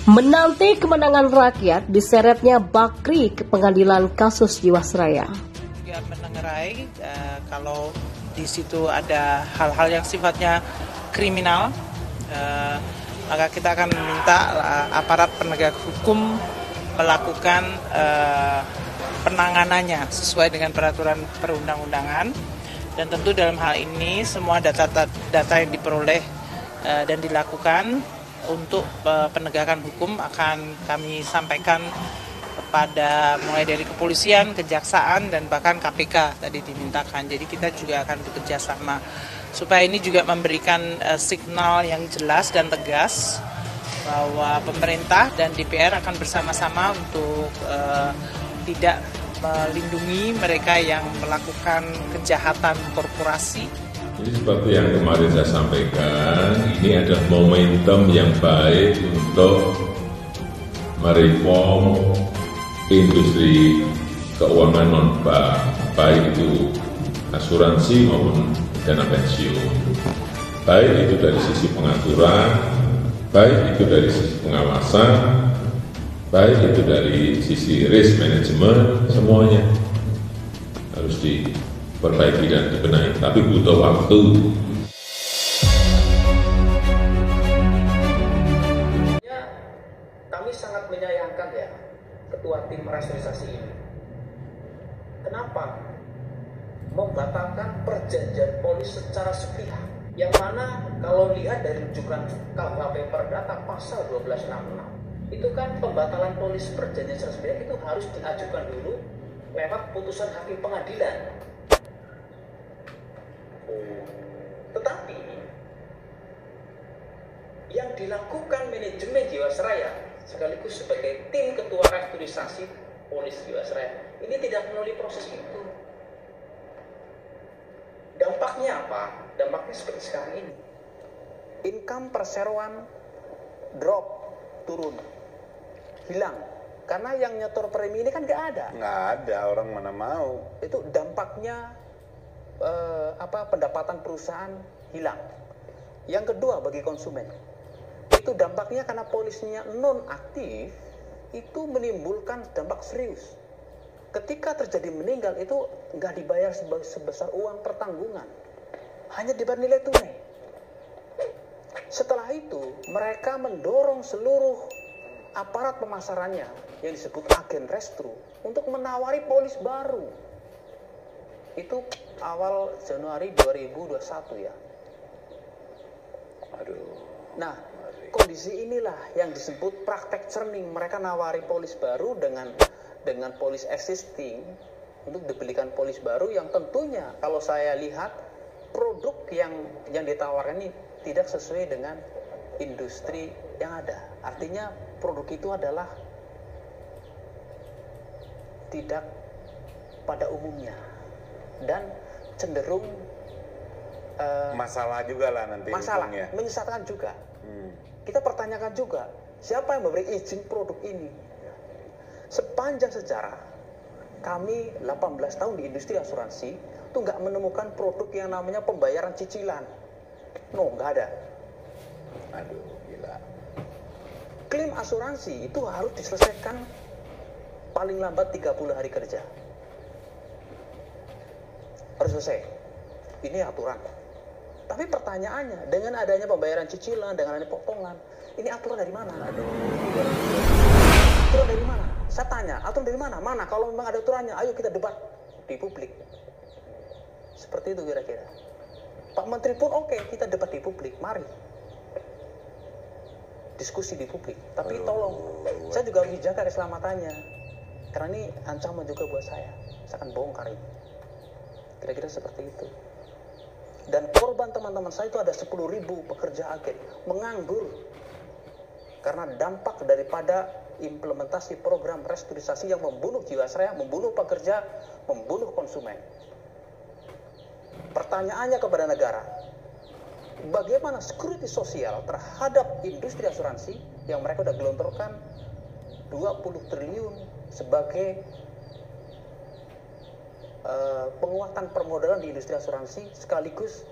Menanti kemenangan rakyat, diseretnya Bakri ke pengadilan kasus Jiwasraya. Juga menengarai kalau di situ ada hal-hal yang sifatnya kriminal, maka kita akan meminta aparat penegak hukum melakukan penanganannya sesuai dengan peraturan perundang-undangan. Dan tentu dalam hal ini semua data yang diperoleh dan dilakukan untuk penegakan hukum akan kami sampaikan kepada mulai dari kepolisian, kejaksaan, dan bahkan KPK tadi dimintakan. Jadi kita juga akan bekerja sama supaya ini juga memberikan signal yang jelas dan tegas bahwa pemerintah dan DPR akan bersama-sama untuk tidak melindungi mereka yang melakukan kejahatan korporasi. Jadi seperti yang kemarin saya sampaikan, ini adalah momentum yang baik untuk mereform industri keuangan non-bank, baik itu asuransi maupun dana pensiun. Baik itu dari sisi pengaturan, baik itu dari sisi pengawasan, baik itu dari sisi risk management, semuanya harus diperbaiki dan dibenahi, tapi butuh waktu. Kami sangat menyayangkan ya ketua tim restrukturisasi ini. Kenapa? Membatalkan perjanjian polis secara sepihak. Yang mana kalau lihat dari rujukan KUHP Perdata pasal 1266, itu kan pembatalan polis perjanjian secara sepihak itu harus diajukan dulu lewat putusan hakim pengadilan. Tetapi yang dilakukan manajemen Jiwasraya sekaligus sebagai tim ketua restrukturisasi polis Jiwasraya ini tidak melalui proses itu. Dampaknya apa? Dampaknya seperti sekarang ini. Income perseroan drop, turun, hilang. Karena yang nyetor premi ini kan nggak ada. Nggak ada, orang mana mau. Itu dampaknya pendapatan perusahaan hilang. Yang kedua bagi konsumen, itu dampaknya karena polisnya non aktif, itu menimbulkan dampak serius. Ketika terjadi meninggal itu nggak dibayar sebesar uang pertanggungan, hanya dibayar nilai tunai. Setelah itu mereka mendorong seluruh aparat pemasarannya yang disebut agen restru untuk menawari polis baru. Itu awal Januari 2021 ya. Nah, kondisi inilah yang disebut praktek churning. Mereka nawari polis baru dengan polis existing untuk dibelikan polis baru yang tentunya kalau saya lihat produk yang ditawarkan ini tidak sesuai dengan industri yang ada. Artinya produk itu adalah tidak pada umumnya dan cenderung masalah juga lah nanti masalah ujungnya. Menyesatkan juga. Kita pertanyakan juga siapa yang memberi izin produk ini. Sepanjang sejarah kami 18 tahun di industri asuransi itu nggak menemukan produk yang namanya pembayaran cicilan. Nggak ada. Aduh, gila. Klaim asuransi itu harus diselesaikan paling lambat 30 hari kerja. Harus selesai. Ini aturan. Tapi pertanyaannya, dengan adanya pembayaran cicilan, dengan adanya potongan, ini aturan dari mana? Aturan dari mana? Saya tanya, aturan dari mana? Mana? Kalau memang ada aturannya, ayo kita debat di publik. Seperti itu kira-kira. Pak Menteri pun oke, kita debat di publik, mari. Diskusi di publik. Tapi tolong, saya juga harus dijaga keselamatannya. Karena ini ancaman juga buat saya. Saya akan bongkar ini. Kira-kira seperti itu. Dan korban teman-teman saya itu ada 10.000 pekerja agen menganggur karena dampak daripada implementasi program restrukturisasi yang membunuh Jiwasraya, membunuh pekerja, membunuh konsumen. Pertanyaannya kepada negara, bagaimana security sosial terhadap industri asuransi yang mereka sudah gelontorkan 20 triliun sebagai penguatan permodalan di industri asuransi sekaligus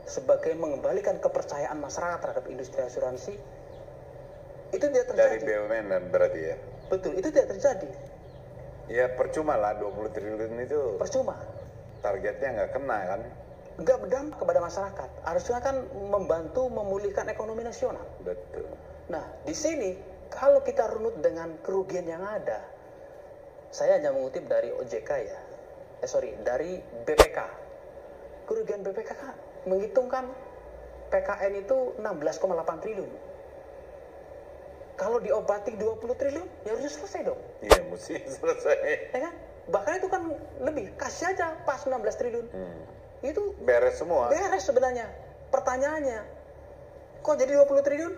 sebagai mengembalikan kepercayaan masyarakat terhadap industri asuransi. Itu tidak dari terjadi. BUMN dan berarti ya. Betul, itu tidak terjadi. Ya percuma lah 20 triliun itu Percuma. targetnya nggak kena kan. Nggak berdampak kepada masyarakat. Harusnya kan membantu memulihkan ekonomi nasional. Betul. Nah, di sini kalau kita runut dengan kerugian yang ada, saya hanya mengutip dari OJK ya. Dari BPK. Kerugian BPK kan menghitungkan PKN itu 16,8 triliun. Kalau diobati 20 triliun, ya harusnya selesai dong. Iya, mesti selesai. Ya kan? Bahkan itu kan lebih. Kasih aja pas 16 triliun. Itu Beres semua. beres sebenarnya. Pertanyaannya, kok jadi 20 triliun?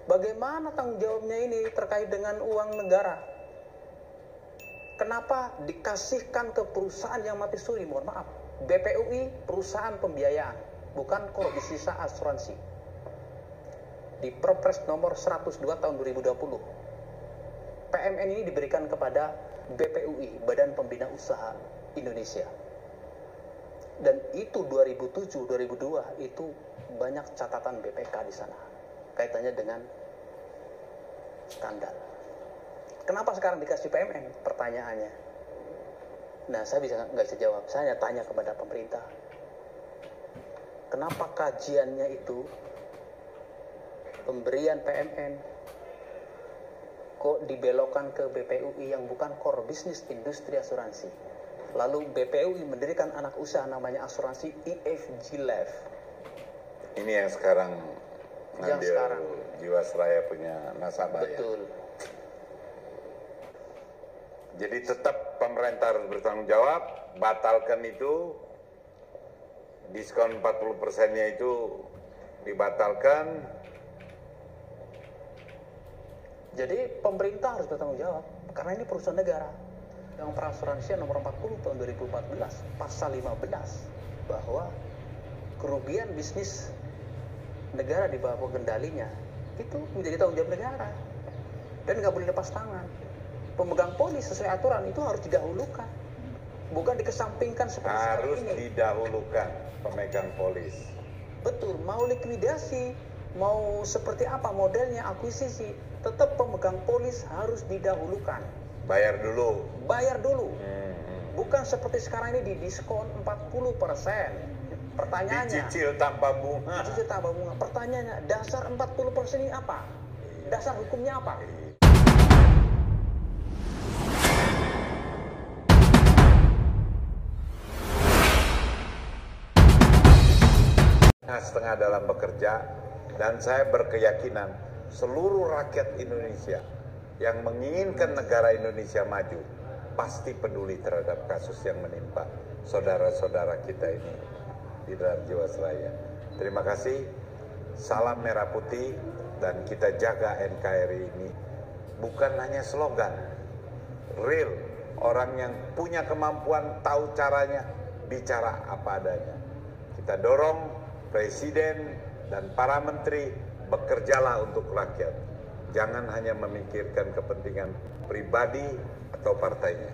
Bagaimana tanggung jawabnya ini terkait dengan uang negara? Kenapa dikasihkan ke perusahaan yang mati suri? Mohon maaf. BPUI perusahaan pembiayaan, bukan korporasi asuransi. Di Perpres nomor 102 tahun 2020, PMN ini diberikan kepada BPUI, Badan Pembina Usaha Indonesia. Dan itu 2007-2002 itu banyak catatan BPK di sana kaitannya dengan skandal. Kenapa sekarang dikasih PMN? Pertanyaannya. Nah, saya nggak bisa jawab. Saya hanya tanya kepada pemerintah. Kenapa kajiannya itu pemberian PMN kok dibelokkan ke BPUI yang bukan core bisnis industri asuransi? Lalu BPUI mendirikan anak usaha namanya asuransi IFG Life. Ini yang sekarang Yang ngambil sekarang. Jiwasraya punya nasabah ya. Betul. Jadi tetap pemerintah harus bertanggung jawab, batalkan itu, diskon 40%-nya itu dibatalkan. Jadi pemerintah harus bertanggung jawab karena ini perusahaan negara. Yang perasuransian nomor 40 tahun 2014 pasal 15 bahwa kerugian bisnis negara di bawah kendalinya itu menjadi tanggung jawab negara dan nggak boleh lepas tangan. Pemegang polis sesuai aturan itu harus didahulukan, bukan dikesampingkan seperti Harus sekarang ini. didahulukan pemegang polis. Betul, mau likuidasi, mau seperti apa modelnya akuisisi, tetap pemegang polis harus didahulukan. Bayar dulu. Bayar dulu. Bukan seperti sekarang ini didiskon 40%. Pertanyaannya, Dicicil tanpa bunga. dicicil tanpa bunga. Pertanyaannya, dasar 40% ini apa? Dasar hukumnya apa? Setengah dalam bekerja, dan saya berkeyakinan seluruh rakyat Indonesia yang menginginkan negara Indonesia maju pasti peduli terhadap kasus yang menimpa saudara-saudara kita ini di dalam Jiwasraya. Terima kasih, salam merah putih, dan kita jaga NKRI ini bukan hanya slogan, real, orang yang punya kemampuan tahu caranya bicara apa adanya. Kita dorong Presiden dan para menteri bekerjalah untuk rakyat. Jangan hanya memikirkan kepentingan pribadi atau partainya.